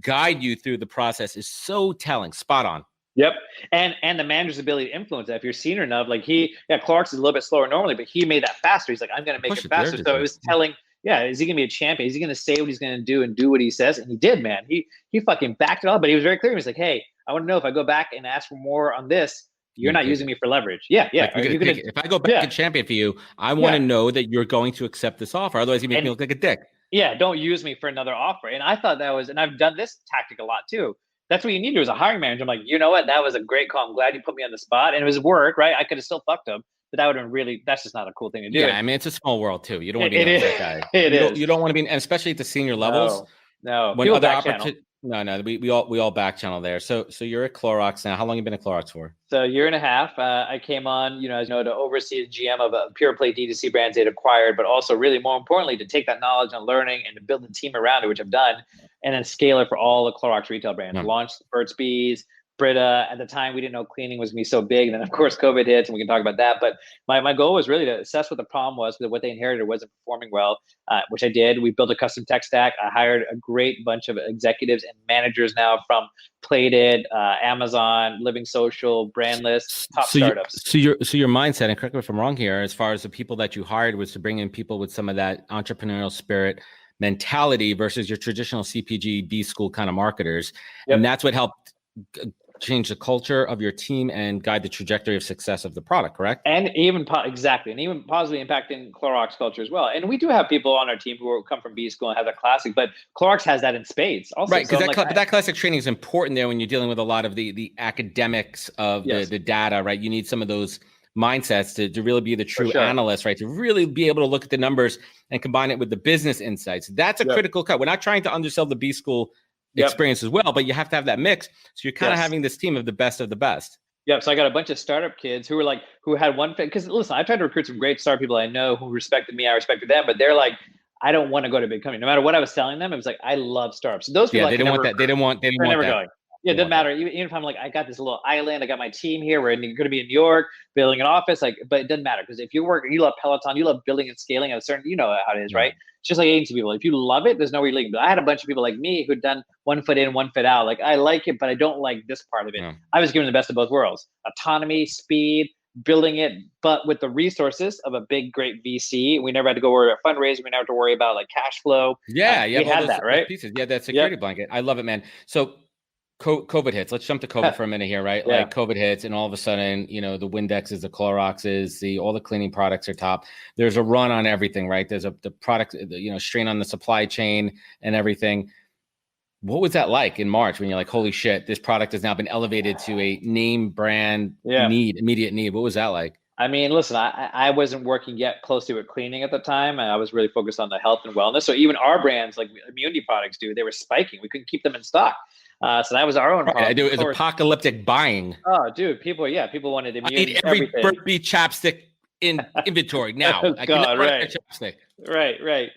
S1: guide you through the process is so telling. Spot on.
S3: Yep. And the manager's ability to influence that. If you're senior enough, like Clorox is a little bit slower normally, but he made that faster. He's like, I'm going to make it faster. So it was telling, is he going to be a champion? Is he going to say what he's going to do and do what he says? And he did, man. He fucking backed it up, but he was very clear. He was like, hey, I want to know if I go back and ask for more on this, you're not using me for leverage. Yeah.
S1: Like if I go back and champion for you, I want to know that you're going to accept this offer. Otherwise, you make me look like a dick.
S3: Yeah, don't use me for another offer. And I thought that was, and I've done this tactic a lot too. That's what you need to do as a hiring manager. I'm like, you know what? That was a great call. I'm glad you put me on the spot. And it was work, right? I could have still fucked him, but that would have been really, that's just not a cool thing to do.
S1: Yeah, I mean, it's a small world too. You don't want to be that guy. You don't want to be, and especially at the senior levels.
S3: No.
S1: When other opportunities. No, we all back channel there. So you're at Clorox now. How long have you been at Clorox for?
S3: So a year and a half. I came on, as you know, to oversee the GM of a pure play DTC brands they'd acquired, but also really more importantly, to take that knowledge and learning and to build a team around it, which I've done, and then scale it for all the Clorox retail brands. Launched Burt's Bees, Brita. At the time, we didn't know cleaning was going to be so big. And then, of course, COVID hits, and we can talk about that. But my goal was really to assess what the problem was, that what they inherited wasn't performing well, which I did. We built a custom tech stack. I hired a great bunch of executives and managers now from Plated, Amazon, Living Social, Brandless, top startups.
S1: So your mindset, and correct me if I'm wrong here, as far as the people that you hired, was to bring in people with some of that entrepreneurial spirit mentality versus your traditional CPG B school kind of marketers. Yep. And that's what helped change the culture of your team and guide the trajectory of success of the product, correct?
S3: And even exactly, and even positively impacting Clorox culture as well. And we do have people on our team who come from B school and have that classic, but Clorox has that in spades also.
S1: Right, because that classic training is important there when you're dealing with a lot of the academics of the data, right? You need some of those mindsets to really be the true analyst, right? To really be able to look at the numbers and combine it with the business insights. That's a critical cut. We're not trying to undersell the B school experience as well, but you have to have that mix. So you're kind of having this team of the best of the best.
S3: Yeah. So I got a bunch of startup kids who were who had one thing. Because listen, I tried to recruit some great startup people I know who respected me. I respected them, but they're like, I don't want to go to a big company. No matter what I was telling them, it was like, I love startups. So those people,
S1: they didn't want that. They didn't want that.
S3: Going. Yeah, it doesn't matter. Even if I'm like, I got this little island, I got my team here. We're going to be in New York, building an office. But it doesn't matter because if you love Peloton, you love building and scaling at a certain, you know how it is, right? It's just like agency people. If you love it, there's nowhere you're leaving. But I had a bunch of people like me who'd done 1 foot in, 1 foot out. Like, I like it, but I don't like this part of it. Yeah. I was given the best of both worlds: autonomy, speed, building it, but with the resources of a big, great VC. We never had to go worry about fundraising. We never had to worry about cash flow.
S1: We had that, right? Pieces. Yeah, that security blanket. I love it, man. So COVID hits. Let's jump to COVID for a minute here, right? Like COVID hits, and all of a sudden, the Windexes, the Cloroxes, all the cleaning products are top. There's a run on everything, right? There's the product, strain on the supply chain and everything. What was that like in March when you're like, holy shit, this product has now been elevated to a name brand immediate need? What was that like?
S3: I mean, listen, I wasn't working yet closely with cleaning at the time. I was really focused on the health and wellness. So even our brands, like immunity products they were spiking. We couldn't keep them in stock. So that was our own problem.
S1: It was apocalyptic buying.
S3: Oh, dude, people wanted immunity.
S1: I need every Burt's Bees chapstick in inventory now.
S3: God, right. Right.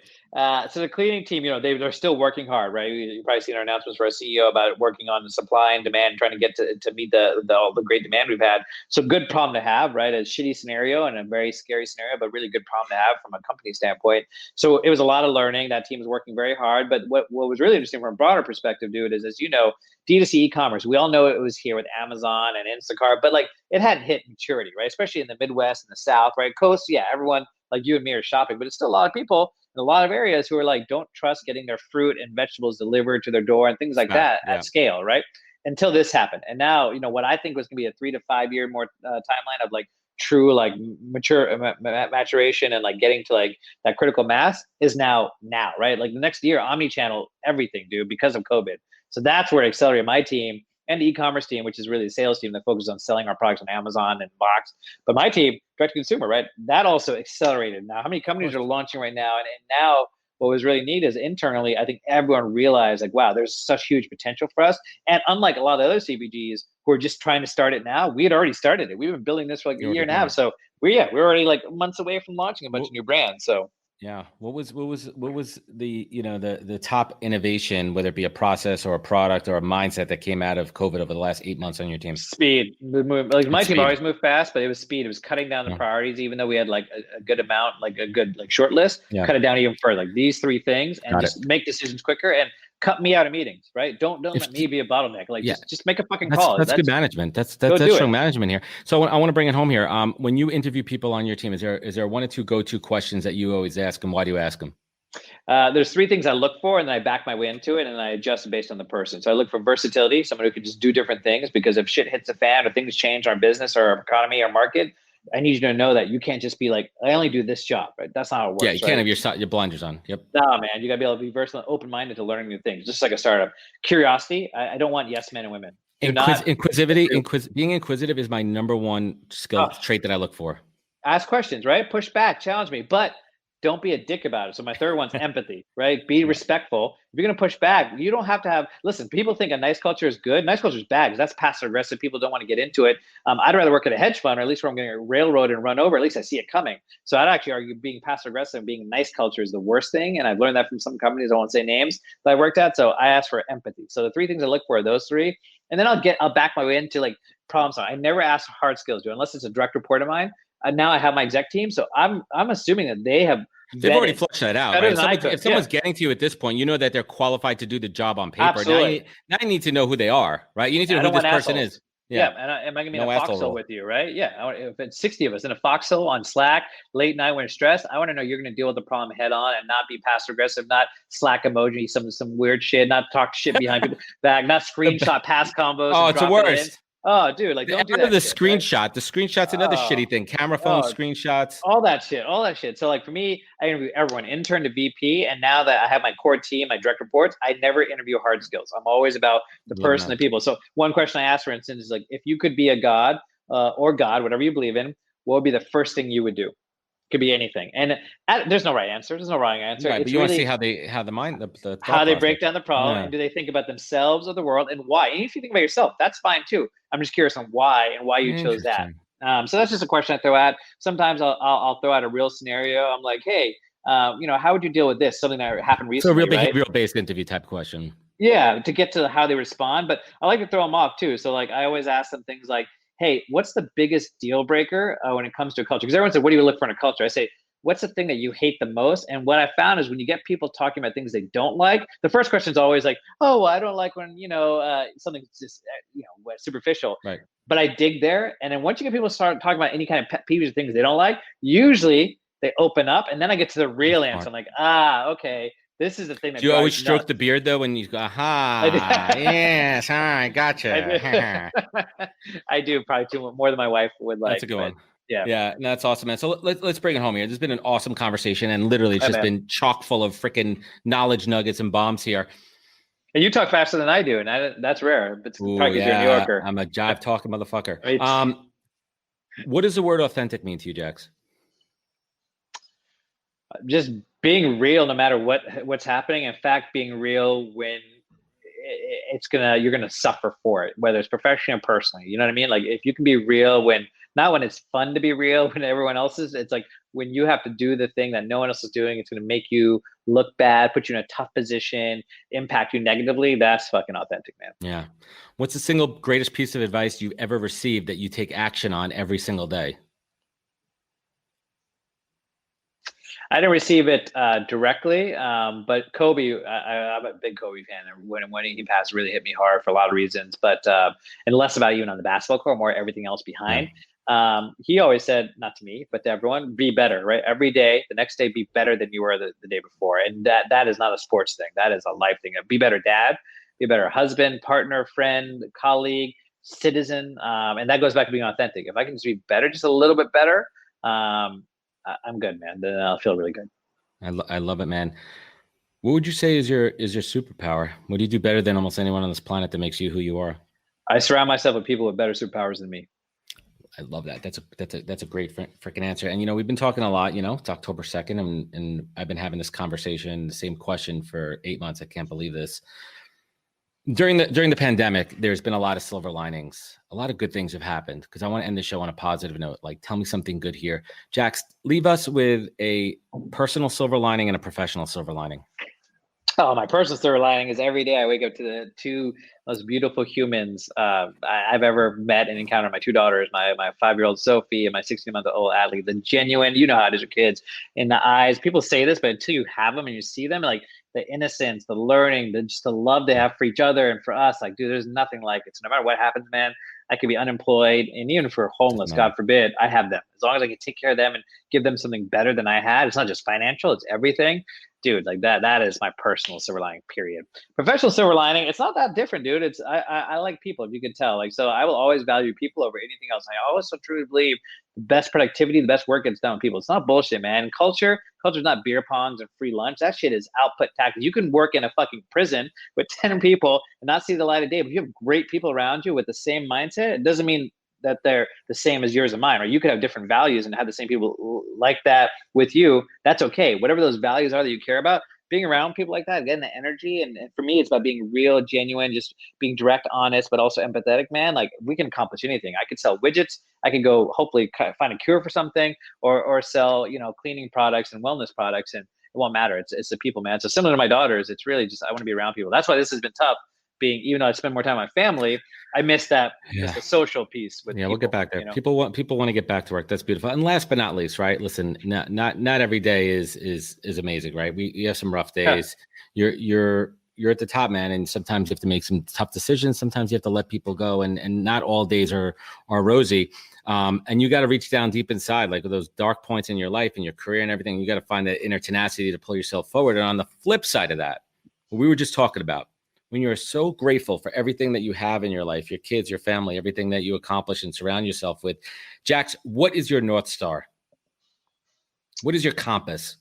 S3: So the cleaning team, they're still working hard, right? You've probably seen our announcements for our CEO about working on the supply and demand, trying to get to meet all the great demand we've had. So good problem to have, right? A shitty scenario and a very scary scenario, but really good problem to have from a company standpoint. So it was a lot of learning. That team is working very hard. But what was really interesting from a broader perspective, dude, is, as you know, D2C e-commerce, we all know it was here with Amazon and Instacart, but it hadn't hit maturity, right? Especially in the Midwest and the South, right? Coast, everyone like you and me are shopping, but it's still a lot of people in a lot of areas who are don't trust getting their fruit and vegetables delivered to their door and things like that at scale, right? Until this happened. And now, what I think was going to be a 3 to 5 year more timeline of true mature maturation and getting to that critical mass is now, right? The next year, omni-channel everything, dude, because of COVID. So that's where it accelerated my team and the e-commerce team, which is really the sales team that focuses on selling our products on Amazon and Box. But my team, direct to consumer, right? That also accelerated. Now, how many companies are launching right now? And now what was really neat is internally, I think everyone realized wow, there's such huge potential for us. And unlike a lot of other CPGs who are just trying to start it now, we had already started it. We've been building this for a year and a half. So we're already months away from launching a bunch of new brands. So
S1: yeah. What was the the top innovation, whether it be a process or a product or a mindset that came out of COVID over the last 8 months on your team?
S3: Speed. My team always moved fast, but it was speed. It was cutting down the priorities, even though we had a good amount, a good short list. Cut it down even further. These 3 things, and make decisions quicker and cut me out of meetings. Right? Don't let me be a bottleneck. Just make a fucking call.
S1: That's good management. That's strong management here. So I want to bring it home here. When you interview people on your team, is there 1 or 2 go-to questions that you always ask, and why do you ask them?
S3: There's three things I look for, and then I back my way into it, and I adjust based on the person. So I look for versatility, someone who can just do different things, because if shit hits the fan or things change our business or our economy or market, I need you to know that you can't just be like, I only do this job, right? That's not how it works.
S1: Yeah, you can't have your blinders on. Yep.
S3: No, man, you gotta be able to be versatile and open-minded to learning new things, just like a startup. Curiosity. I don't want yes men and women.
S1: Inquisitivity. Being inquisitive is my number one skill trait that I look for.
S3: Ask questions, right? Push back, challenge me, but don't be a dick about it. So my third one's empathy, right? Be respectful. If you're going to push back, you don't have to have, listen, people think a nice culture is good. Nice culture is bad because that's passive aggressive. People don't want to get into it. I'd rather work at a hedge fund, or at least where I'm getting railroaded and run over. At least I see it coming. So I'd actually argue being passive aggressive and being a nice culture is the worst thing. And I've learned that from some companies. I won't say names that I worked at. So I ask for empathy. So the three things I look for are those three. And then I'll back my way into like problem solving. I never ask for hard skills, unless it's a direct report of mine. Now I have my exec team. So I'm assuming that they've
S1: already fleshed that out. Right? If someone's getting to you at this point, you know that they're qualified to do the job on paper.
S3: Absolutely.
S1: Now you need to know who they are, right? You need to know who this person is.
S3: Yeah. And am I going to be in a foxhole with you, right? Yeah. If it's 60 of us in a foxhole on Slack, late night when you're stressed, I want to know you're going to deal with the problem head on and not be passive aggressive, not Slack emoji, some weird shit, not talk shit behind people's back, not screenshot past combos.
S1: Oh, it's the worst.
S3: Oh, dude, like don't do that.
S1: The screenshot's another shitty thing. Camera phone screenshots.
S3: All that shit. So like for me, I interview everyone, intern to VP. And now that I have my core team, my direct reports, I never interview hard skills. I'm always about the person, the people. So one question I ask, for instance, is like, if you could be a god or God, whatever you believe in, what would be the first thing you would do? Could be anything, and there's no right answer. There's no wrong answer.
S1: Right, but you
S3: really
S1: want to see how
S3: they break down the problem, and do they think about themselves or the world, and why? And if you think about yourself, that's fine too. I'm just curious on why you chose that. So that's just a question I throw out. Sometimes I'll throw out a real scenario. I'm like, hey, how would you deal with this? Something that happened recently.
S1: So a real behavioral based interview type question.
S3: Yeah, to get to how they respond, but I like to throw them off too. So like I always ask them things like, hey, what's the biggest deal breaker when it comes to a culture? Because everyone said, what do you look for in a culture? I say, what's the thing that you hate the most? And what I found is when you get people talking about things they don't like, the first question is always like, oh, well, I don't like when, something's just, superficial.
S1: Right.
S3: But I dig there. And then once you get people start talking about any kind of pet peeves or things they don't like, usually they open up, and then I get to the real answer. I'm like, okay. This is the thing that
S1: do you always stroke the beard though when you go, yes, all right, gotcha.
S3: I do probably more than my wife would like.
S1: That's a good one.
S3: Yeah,
S1: no, that's awesome, man. So let's bring it home here. This has been an awesome conversation, and literally it's just been chock full of freaking knowledge nuggets and bombs here.
S3: And you talk faster than I do, and that's rare. But probably you're a New Yorker.
S1: I'm a jive talking motherfucker.
S3: Right.
S1: What does the word authentic mean to you, Jax?
S3: Just being real, no matter what's happening. In fact, being real when you're gonna suffer for it, whether it's professionally or personally. You know what I mean? Like if you can be real not when it's fun to be real, when everyone else is. It's like when you have to do the thing that no one else is doing, it's gonna make you look bad, put you in a tough position, impact you negatively. That's fucking authentic, man.
S1: Yeah. What's the single greatest piece of advice you've ever received that you take action on every single day?
S3: I didn't receive it directly, but Kobe, I'm a big Kobe fan. When he passed, really hit me hard for a lot of reasons, but and less about even on the basketball court, more everything else behind. He always said, not to me, but to everyone, be better, right? Every day, the next day, be better than you were the day before. And that is not a sports thing. That is a life thing. Be better dad, be a better husband, partner, friend, colleague, citizen. And that goes back to being authentic. If I can just be better, just a little bit better, I'm good, man. Then I'll feel really good.
S1: I love it, man. What would you say is your superpower? What do you do better than almost anyone on this planet that makes you who you are?
S3: I surround myself with people with better superpowers than me.
S1: I love that. That's a great freaking answer. And we've been talking a lot. It's October 2nd, and I've been having this conversation, the same question for 8 months. I can't believe this. During the pandemic, there's been a lot of silver linings. A lot of good things have happened, because I want to end the show on a positive note. Like, tell me something good here. Jax, leave us with a personal silver lining and a professional silver lining.
S3: Oh, my personal silver lining is every day I wake up to the two most beautiful humans I've ever met and encountered. My two daughters, my 5-year-old Sophie and my 16-month-old Adley. The genuine, you know how it is with kids, in the eyes. People say this, but until you have them and you see them, like the innocence, the learning, the love they have for each other and for us, like, dude, there's nothing like it. So no matter what happens, man, I could be unemployed, and even if we're homeless, God forbid, I have them. As long as I can take care of them and give them something better than I had, it's not just financial, it's everything. dude, like that is my personal silver lining, period. Professional silver lining, it's not that different, dude. It's I like people, if you could tell. Like, so I will always value people over anything else. I also truly believe the best productivity, the best work gets done with people. It's not bullshit, man. Culture's not beer pongs and free lunch. That shit is output tactics. You can work in a fucking prison with 10 people and not see the light of day. But if you have great people around you with the same mindset, it doesn't mean that they're the same as yours and mine, or you could have different values and have the same people like that with you. That's okay. Whatever those values are that you care about, being around people like that, getting the energy. And for me, it's about being real, genuine, just being direct, honest, but also empathetic, man. Like, we can accomplish anything. I could sell widgets. I can go hopefully find a cure for something, or sell, cleaning products and wellness products. And it won't matter. It's the people, man. So similar to my daughters, it's really just, I want to be around people. That's why this has been tough. Even though I spend more time with my family, I miss that, just the social piece with people.
S1: We'll get back there. People want to get back to work. That's beautiful. And last but not least, right? Listen, not every day is amazing, right? We have some rough days. Yeah. You're at the top, man, and sometimes you have to make some tough decisions. Sometimes you have to let people go, and not all days are rosy. And you got to reach down deep inside, like those dark points in your life and your career and everything. You got to find that inner tenacity to pull yourself forward. And on the flip side of that, what we were just talking about, when you're so grateful for everything that you have in your life, your kids, your family, everything that you accomplish and surround yourself with, Jax, what is your North Star? What is your compass?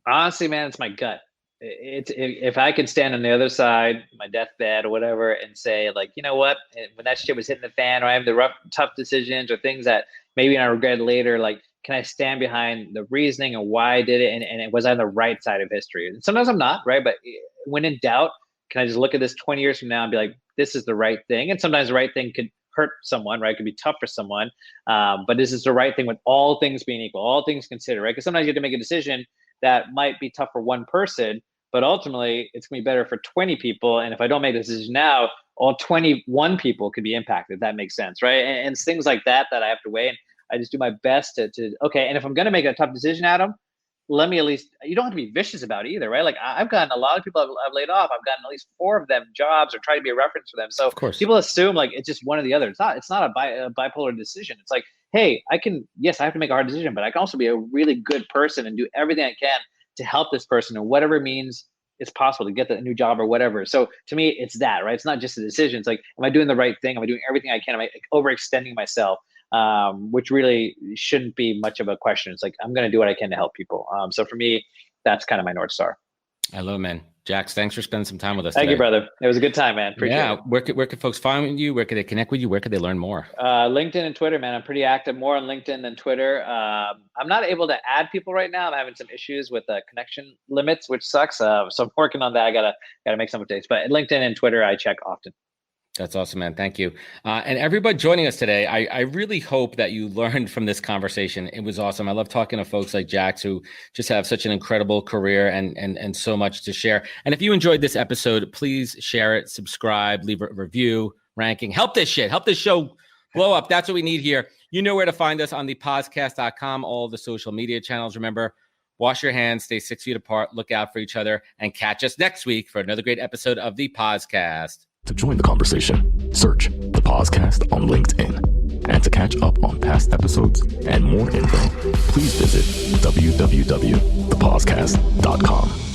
S3: Honestly, man, it's my gut. If I could stand on the other side, my deathbed or whatever, and say, like, you know what, when that shit was hitting the fan, or I have the tough decisions or things that maybe I regret later, like, can I stand behind the reasoning and why I did it? And it was on the right side of history. And sometimes I'm not, right? But when in doubt, can I just look at this 20 years from now and be like, this is the right thing? And sometimes the right thing could hurt someone, right? It could be tough for someone. But this is the right thing with all things being equal, all things considered, right? Because sometimes you have to make a decision that might be tough for one person, but ultimately it's going to be better for 20 people. And if I don't make the decision now, all 21 people could be impacted. If that makes sense, right? And it's things like that I have to weigh. And I just do my best to okay. And if I'm going to make a tough decision, Adam, let me at least, you don't have to be vicious about it either, right? Like, I've gotten a lot of people I've laid off. I've gotten at least 4 of them jobs, or try to be a reference for them. So of course, people assume like it's just one or the other. It's not a bipolar decision. It's like, hey, I have to make a hard decision, but I can also be a really good person and do everything I can to help this person, and whatever means it's possible to get the new job or whatever. So to me, it's that, right? It's not just a decision. It's like, am I doing the right thing? Am I doing everything I can? Am I overextending myself? Which really shouldn't be much of a question. It's like, I'm going to do what I can to help people. So for me, that's kind of my North Star.
S1: I love it, man. Jax, thanks for spending some time with us
S3: Thank
S1: today.
S3: you, brother. It was a good time, man. Appreciate it.
S1: Where could folks find you? Where could they connect with you? Where could they learn more?
S3: LinkedIn and Twitter, man. I'm pretty active, more on LinkedIn than Twitter. I'm not able to add people right now. I'm having some issues with connection limits, which sucks. So I'm working on that. I gotta make some updates. But LinkedIn and Twitter, I check often.
S1: That's awesome, man. Thank you. And everybody joining us today, I really hope that you learned from this conversation. It was awesome. I love talking to folks like Jax, who just have such an incredible career and so much to share. And if you enjoyed this episode, please share it, subscribe, leave a review, ranking. Help this show blow up. That's what we need here. You know where to find us on thepodcast.com, all the social media channels. Remember, wash your hands, stay 6 feet apart, look out for each other, and catch us next week for another great episode of The Podcast.
S2: To join the conversation, search The Podcast on LinkedIn. And to catch up on past episodes and more info, please visit www.thepodcast.com.